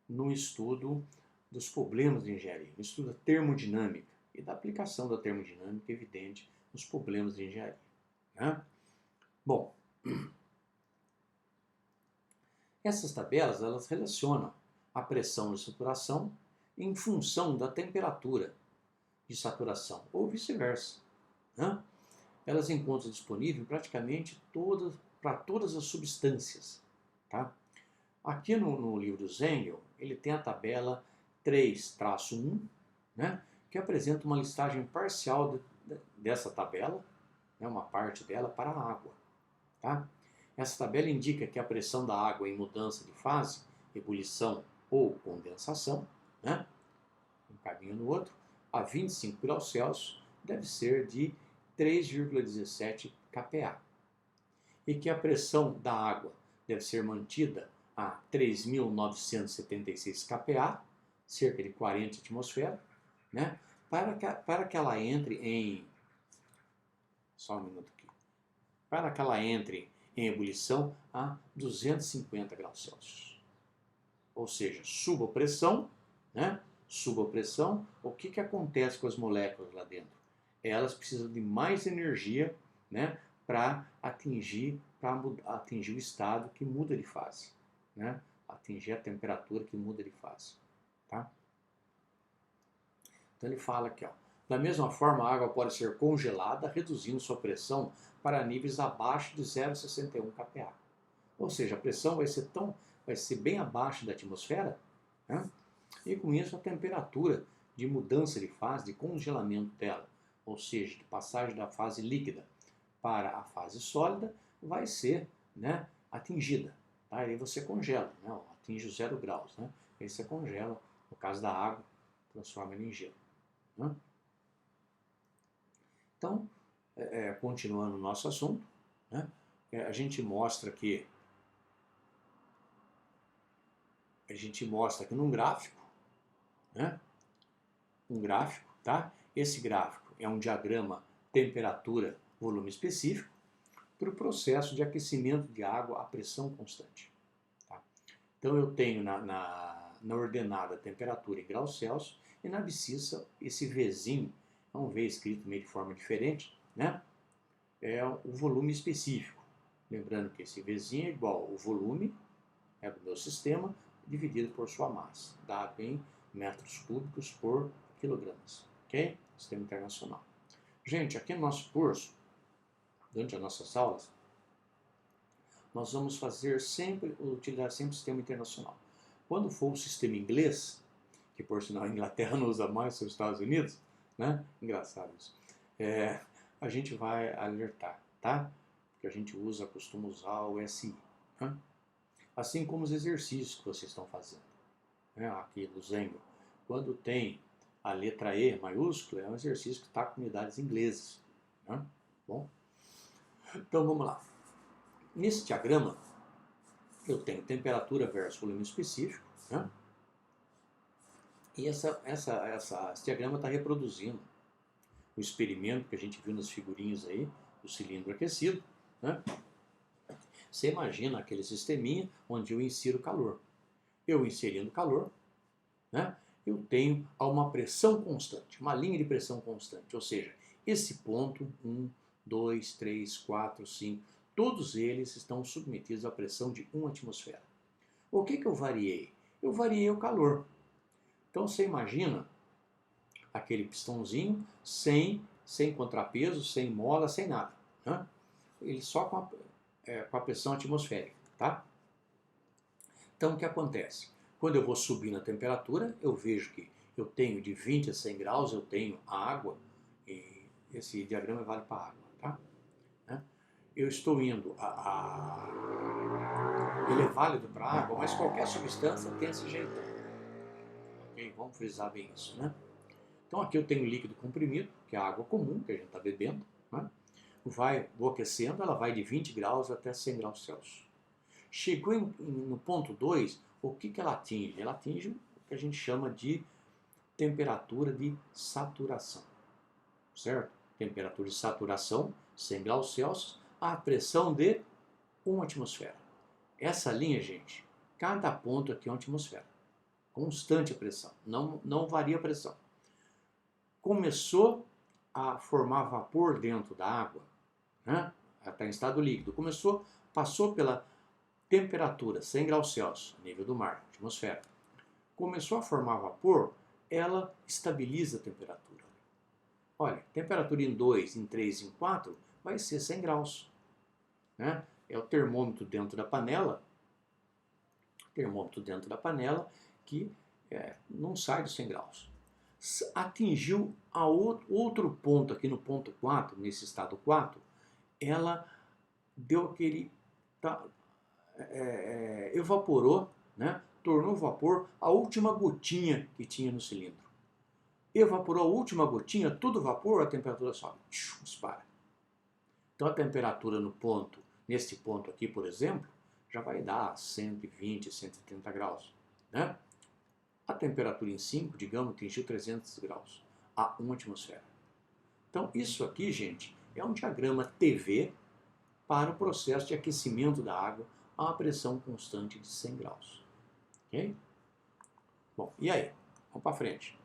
no estudo dos problemas de engenharia, no estudo da termodinâmica e da aplicação da termodinâmica evidente nos problemas de engenharia. Né? Bom, essas tabelas elas relacionam a pressão de saturação em função da temperatura de saturação, ou vice-versa. Né? Elas encontram disponível praticamente para todas as substâncias. Tá? Aqui no livro do Zengel, ele tem a tabela 3-1, né, que apresenta uma listagem parcial dessa tabela, né, uma parte dela para a água. Tá? Essa tabela indica que a pressão da água em mudança de fase, ebulição ou condensação, né, um caminho no outro, a 25 graus Celsius deve ser de 3,17 kPa. E que a pressão da água deve ser mantida a 3.976 kPa, cerca de 40 atmosferas, né, para que ela entre em... Só um minuto aqui. Para que ela entre em ebulição a 250 graus Celsius. Ou seja, suba a pressão, né? Suba a pressão, o que acontece com as moléculas lá dentro? Elas precisam de mais energia, né, para atingir o estado que muda de fase, né? Atingir a temperatura que muda de fase. Tá? Então ele fala aqui, ó, da mesma forma a água pode ser congelada, reduzindo sua pressão para níveis abaixo de 0,61 kPa. Ou seja, a pressão vai ser bem abaixo da atmosfera, né? E com isso a temperatura de mudança de fase, de congelamento dela, ou seja, de passagem da fase líquida para a fase sólida, vai ser, né, atingida. Tá? Aí você congela, né? Atinge os 0 graus. Né? Aí você congela, no caso da água, transforma ela em gelo. Né? Então, continuando o nosso assunto, né, a gente mostra aqui num gráfico, né, um gráfico, tá? Esse gráfico é um diagrama temperatura, volume específico, para o processo de aquecimento de água a pressão constante. Tá? Então eu tenho na ordenada temperatura em graus Celsius e na abscissa esse Vzinho, é um V escrito meio de forma diferente, né? É o volume específico. Lembrando que esse Vzinho é igual ao volume do meu sistema dividido por sua massa, dado em metros cúbicos por quilogramas. Ok? Sistema internacional. Gente, aqui no nosso curso, durante as nossas aulas, nós vamos utilizar sempre o sistema internacional. Quando for o sistema inglês, que por sinal a Inglaterra não usa mais, são os Estados Unidos, né? Engraçado isso. A gente vai alertar, tá? Porque a gente costuma usar o SI. Né? Assim como os exercícios que vocês estão fazendo. Né? Aqui do Zengel. Quando tem a letra E maiúscula, é um exercício que está com unidades inglesas. Né? Bom, então vamos lá. Nesse diagrama, eu tenho temperatura versus volume específico. Né? E esse diagrama está reproduzindo o experimento que a gente viu nas figurinhas aí, do cilindro aquecido. Né? Você imagina aquele sisteminha onde eu insiro calor. Eu inserindo calor, né, eu tenho uma pressão constante, uma linha de pressão constante. Ou seja, esse ponto, 1, 2, 3, 4, 5, todos eles estão submetidos à pressão de 1 atmosfera. O que eu variei? Eu variei o calor. Então você imagina aquele pistãozinho sem contrapeso, sem mola, sem nada. Né? Ele só com a pressão atmosférica. Tá? Então o que acontece? Quando eu vou subir na temperatura, eu vejo que eu tenho de 20 a 100 graus, eu tenho a água, e esse diagrama vale para a água, tá? Né? Eu estou indo ele é válido para a água, mas qualquer substância tem esse jeitão. Ok? Vamos frisar bem isso, né? Então aqui eu tenho líquido comprimido, que é a água comum, que a gente está bebendo, né? Vou aquecendo, ela vai de 20 graus até 100 graus Celsius. Chegou no ponto 2, o que ela atinge? Ela atinge o que a gente chama de temperatura de saturação, certo? Temperatura de saturação, 100 graus Celsius, a pressão de 1 atmosfera. Essa linha, gente, cada ponto aqui é uma atmosfera. Constante a pressão, não varia a pressão. Começou a formar vapor dentro da água, né? Ela está em estado líquido. Passou pela temperatura 100 graus Celsius, nível do mar, atmosfera. Começou a formar vapor, ela estabiliza a temperatura. Olha, temperatura em 2, em 3, em 4 vai ser 100 graus. Né? É o termômetro dentro da panela, que não sai dos 100 graus. Atingiu outro ponto aqui no ponto 4, nesse estado 4, ela deu aquele... evaporou, né? Tornou vapor a última gotinha que tinha no cilindro. Evaporou a última gotinha, tudo vapor, a temperatura sobe, dispara. Então a temperatura neste ponto aqui, por exemplo, já vai dar 120, 130 graus. Né? A temperatura em 5, digamos, atingiu 300 graus, a 1 atmosfera. Então isso aqui, gente, é um diagrama TV para o processo de aquecimento da água a uma pressão constante de 100 graus. Ok? Bom, e aí? Vamos para frente.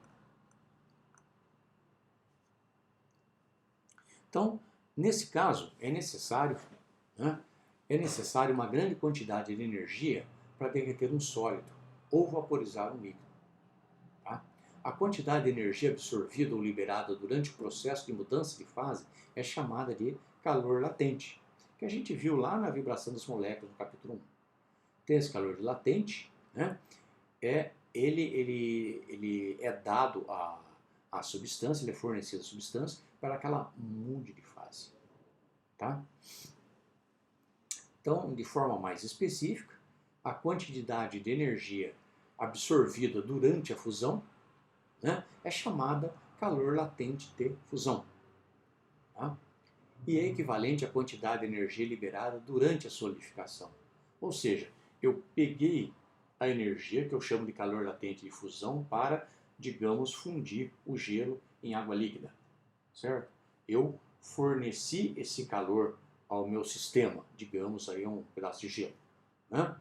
Então, nesse caso, é necessário uma grande quantidade de energia para derreter um sólido ou vaporizar um líquido. Tá? A quantidade de energia absorvida ou liberada durante o processo de mudança de fase é chamada de calor latente, que a gente viu lá na vibração das moléculas no capítulo 1. Tem esse calor latente, né? Ele é dado à substância, ele é fornecido à substância para que ela mude de fase. Tá? Então, de forma mais específica, a quantidade de energia absorvida durante a fusão, né, é chamada calor latente de fusão. Tá? E é equivalente à quantidade de energia liberada durante a solidificação. Ou seja, eu peguei a energia, que eu chamo de calor latente de fusão, para, digamos, fundir o gelo em água líquida. Certo? Eu forneci esse calor ao meu sistema, digamos aí um pedaço de gelo. Né?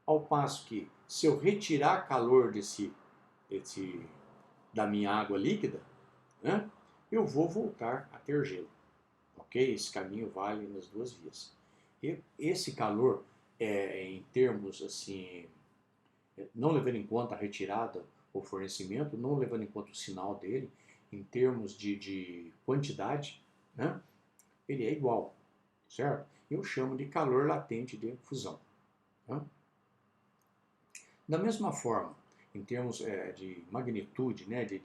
Ao passo que, se eu retirar calor da minha água líquida, né, eu vou voltar a ter gelo. Ok? Esse caminho vale nas duas vias. E esse calor, em termos assim, não levando em conta a retirada ou fornecimento, não levando em conta o sinal dele, em termos de quantidade, né, ele é igual, certo? Eu chamo de calor latente de fusão. Né? Da mesma forma, em termos de magnitude, né, de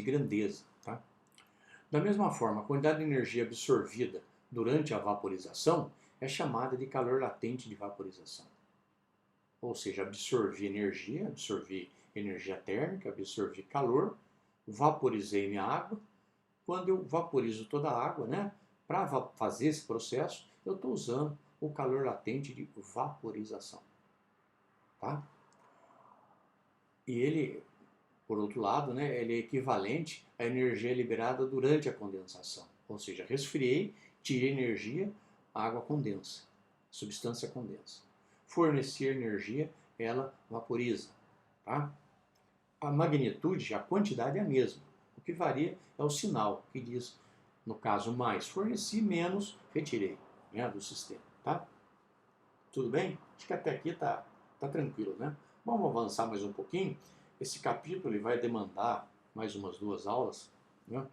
grandeza, tá? Da mesma forma, a quantidade de energia absorvida durante a vaporização é chamada de calor latente de vaporização. Ou seja, absorvi energia térmica, absorvi calor, vaporizei minha água. Quando eu vaporizo toda a água, né, para fazer esse processo, eu estou usando o calor latente de vaporização. Tá? E ele, por outro lado, né, ele é equivalente à energia liberada durante a condensação. Ou seja, resfriei, tirei energia, a água condensa, a substância condensa. Fornecer energia, ela vaporiza. Tá? A magnitude, a quantidade é a mesma. O que varia é o sinal, que diz, no caso, mais forneci, menos retirei, né, do sistema. Tá? Tudo bem? Acho que até aqui tá tranquilo, né? Vamos avançar mais um pouquinho. Esse capítulo ele vai demandar mais umas 2 aulas, né?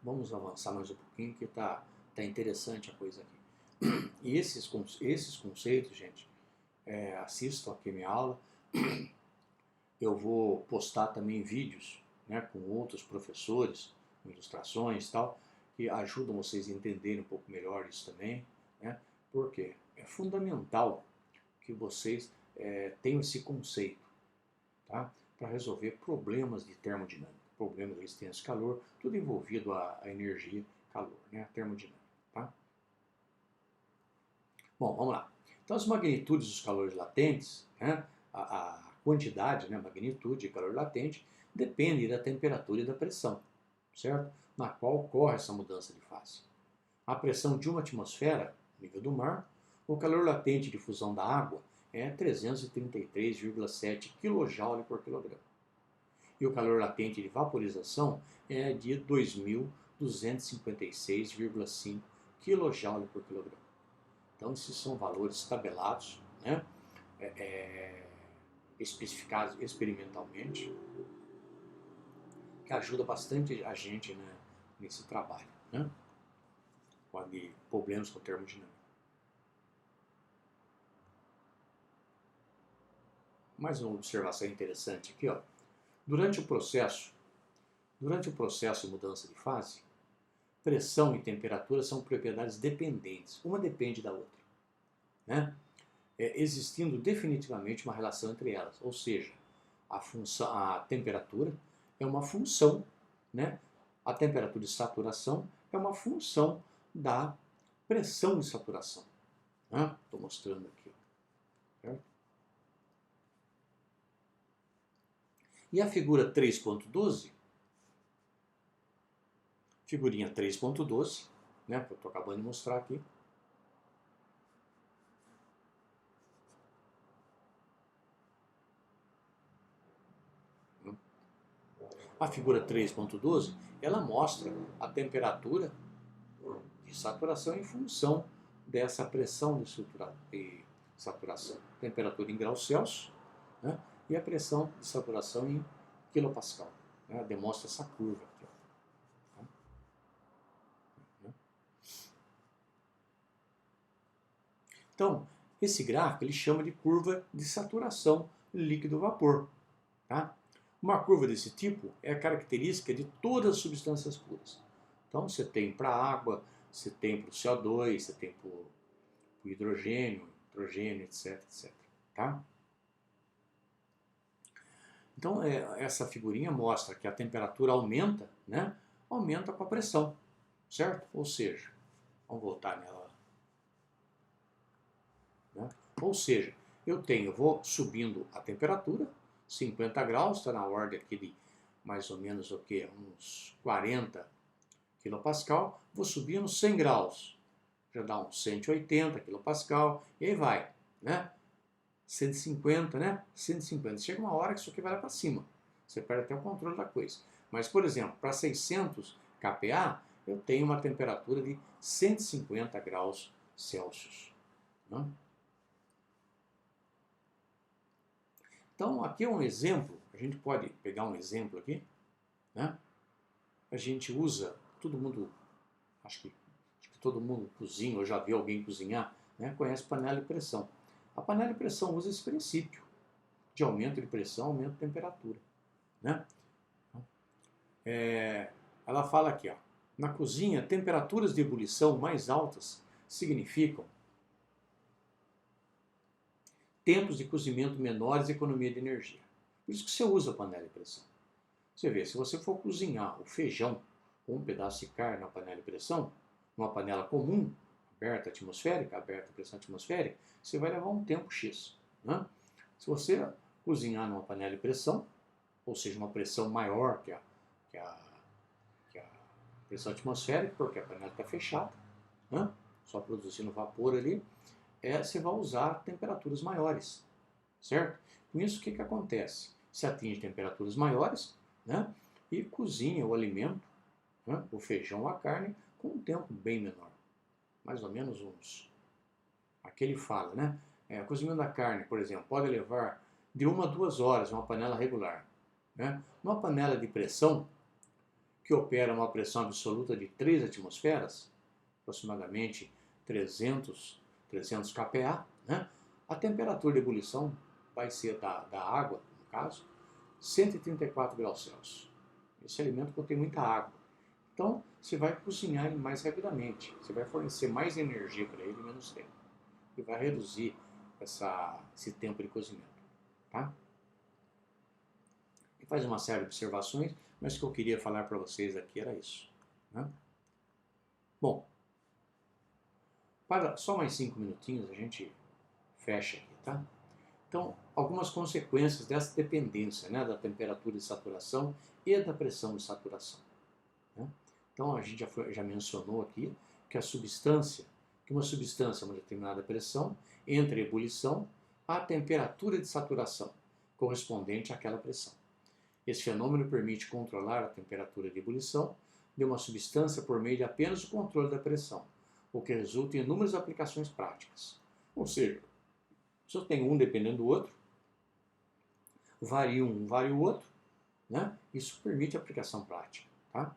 Vamos avançar mais um pouquinho que tá interessante a coisa aqui. E esses conceitos, gente, assistam aqui minha aula. Eu vou postar também vídeos, né, com outros professores, ilustrações e tal, que ajudam vocês a entenderem um pouco melhor isso também, né? Porque é fundamental que vocês tenham esse conceito, tá? Para resolver problemas de termodinâmica, problemas de resistência e calor, tudo envolvido a energia, calor, né? A termodinâmica, tá? Bom, vamos lá. Então, as magnitudes dos calores latentes, né, a quantidade, né, magnitude de calor latente, depende da temperatura e da pressão, certo? Na qual ocorre essa mudança de fase. A pressão de uma atmosfera, nível do mar, o calor latente de fusão da água é 333,7 kJ por quilograma. E o calor latente de vaporização é de 2.256,5 kJ por quilograma. Então, esses são valores tabelados, né? Especificados experimentalmente, que ajuda bastante a gente, né, nesse trabalho, né? De problemas com termodinâmica. Mais uma observação interessante aqui, ó. Durante o processo de mudança de fase, pressão e temperatura são propriedades dependentes, uma depende da outra, né? Existindo definitivamente uma relação entre elas, ou seja, a temperatura é uma função, né? A temperatura de saturação é uma função da pressão de saturação. Estou mostrando aqui. Certo? E a figura 3.12, figurinha 3.12, né? Que eu estou acabando de mostrar aqui. A figura 3.12, ela mostra a temperatura de saturação em função dessa pressão de saturação. Temperatura em graus Celsius, né, e a pressão de saturação em quilopascal. Né, demonstra essa curva aqui. Ó. Então, esse gráfico ele chama de curva de saturação líquido-vapor. Tá? Uma curva desse tipo é a característica de todas as substâncias puras. Então você tem para a água, você tem para o CO2, você tem para o hidrogênio, etc, etc. Tá? Então essa figurinha mostra que a temperatura aumenta, né? Aumenta com a pressão, certo? Ou seja, vamos voltar nela. Né? Ou seja, eu vou subindo a temperatura, 50 graus, está na ordem aqui de mais ou menos o que? Uns 40 quilopascal, vou subindo 100 graus, já dá uns 180 quilopascal, e aí vai, né? 150, né? 150. Chega uma hora que isso aqui vai lá para cima. Você perde até o controle da coisa. Mas, por exemplo, para 600 kPa, eu tenho uma temperatura de 150 graus Celsius. Né? Então, aqui é um exemplo, a gente pode pegar um exemplo aqui, né? A gente usa, todo mundo, acho que todo mundo cozinha, ou já viu alguém cozinhar, né? Conhece panela de pressão. A panela de pressão usa esse princípio de aumento de pressão, aumento de temperatura, né? Ela fala aqui, ó, na cozinha, temperaturas de ebulição mais altas significam tempos de cozimento menores e economia de energia. Por isso que você usa a panela de pressão. Você vê, se você for cozinhar o feijão com um pedaço de carne na panela de pressão, numa panela comum, aberta a pressão atmosférica, você vai levar um tempo X. Né? Se você cozinhar numa panela de pressão, ou seja, uma pressão maior que a pressão atmosférica, porque a panela está fechada, né? Só produzindo vapor ali, você vai usar temperaturas maiores, certo? Com isso, o que acontece? Você atinge temperaturas maiores, né? E cozinha o alimento, né? O feijão ou a carne, com um tempo bem menor. Mais ou menos uns... Aqui ele fala, né? O cozimento da carne, por exemplo, pode levar de 1 a 2 horas em uma panela regular. Né? Numa panela de pressão, que opera uma pressão absoluta de 3 atmosferas, aproximadamente 300 kPa, né? A temperatura de ebulição vai ser da água, no caso, 134 graus Celsius. Esse alimento contém muita água. Então, você vai cozinhar ele mais rapidamente. Você vai fornecer mais energia para ele em menos tempo. E vai reduzir esse tempo de cozimento. Tá? E faz uma série de observações, mas o que eu queria falar para vocês aqui era isso. Né? Bom, para só mais 5 minutinhos a gente fecha aqui, tá? Então, algumas consequências dessa dependência, né, da temperatura de saturação e da pressão de saturação. Né? Então, a gente já mencionou aqui que uma substância a uma determinada pressão entra em ebulição à temperatura de saturação correspondente àquela pressão. Esse fenômeno permite controlar a temperatura de ebulição de uma substância por meio de apenas o controle da pressão, o que resulta em inúmeras aplicações práticas. Ou seja, se eu tenho um dependendo do outro, varia um, varia o outro, né? Isso permite aplicação prática. Tá?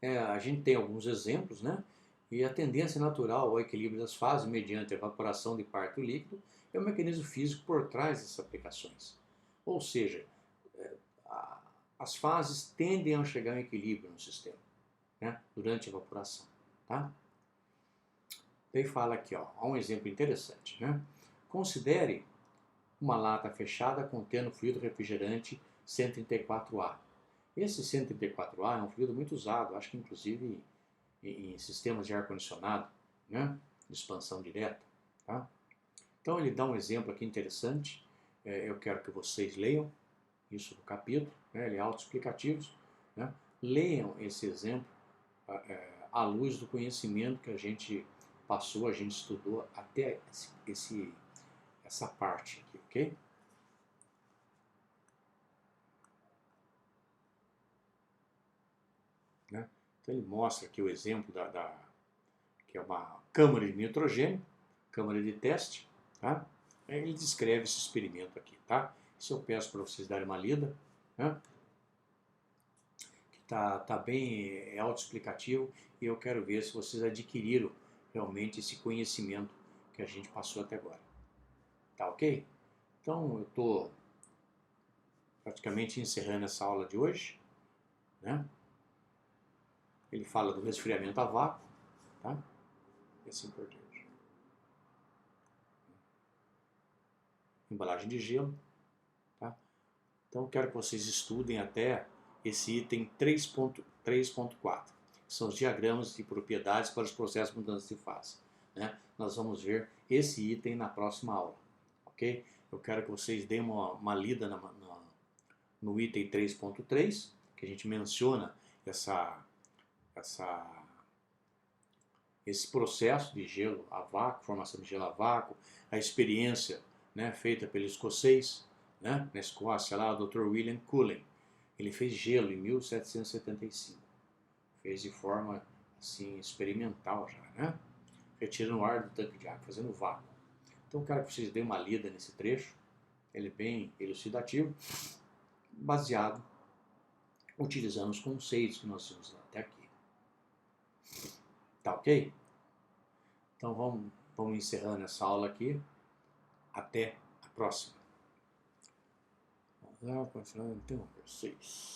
A gente tem alguns exemplos, né? E a tendência natural ao equilíbrio das fases mediante a evaporação de parte do líquido é o mecanismo físico por trás dessas aplicações. Ou seja, as fases tendem a chegar em equilíbrio no sistema, né? Durante a evaporação. Tá? Daí fala aqui, ó, há um exemplo interessante, né? Considere uma lata fechada contendo fluido refrigerante 134A. Esse 134A é um fluido muito usado, acho que inclusive em sistemas de ar-condicionado, né? De expansão direta. Tá? Então ele dá um exemplo aqui interessante, eu quero que vocês leiam isso no capítulo, né? Ele é autoexplicativo, né? Leiam esse exemplo à luz do conhecimento que a gente passou, a gente estudou até essa parte aqui, ok? Né? Então ele mostra aqui o exemplo que é uma câmara de nitrogênio, câmara de teste, tá? Ele descreve esse experimento aqui, tá? Isso eu peço para vocês darem uma lida, né? Que tá bem autoexplicativo e eu quero ver se vocês adquiriram realmente esse conhecimento que a gente passou até agora. Tá ok? Então eu estou praticamente encerrando essa aula de hoje, né? Ele fala do resfriamento a vácuo, tá? E assim por diante. Embalagem de gelo, tá? Então eu quero que vocês estudem até esse item 3.4, que são os diagramas de propriedades para os processos de mudança de fase. Né? Nós vamos ver esse item na próxima aula, ok? Eu quero que vocês deem uma lida no item 3.3, que a gente menciona esse processo de gelo a vácuo, formação de gelo a vácuo, a experiência, né, feita pelo escocês, né, na Escócia, lá, o Dr. William Cullen. Ele fez gelo em 1775. Fez de forma assim, experimental já, né? Retirando o ar do tanque de água, fazendo vácuo. Então eu quero que vocês deem uma lida nesse trecho. Ele é bem elucidativo, baseado, utilizando os conceitos que nós vimos até aqui. Tá ok? Então vamos encerrando essa aula aqui. Até a próxima. Vamos lá, continuando. Então, 6.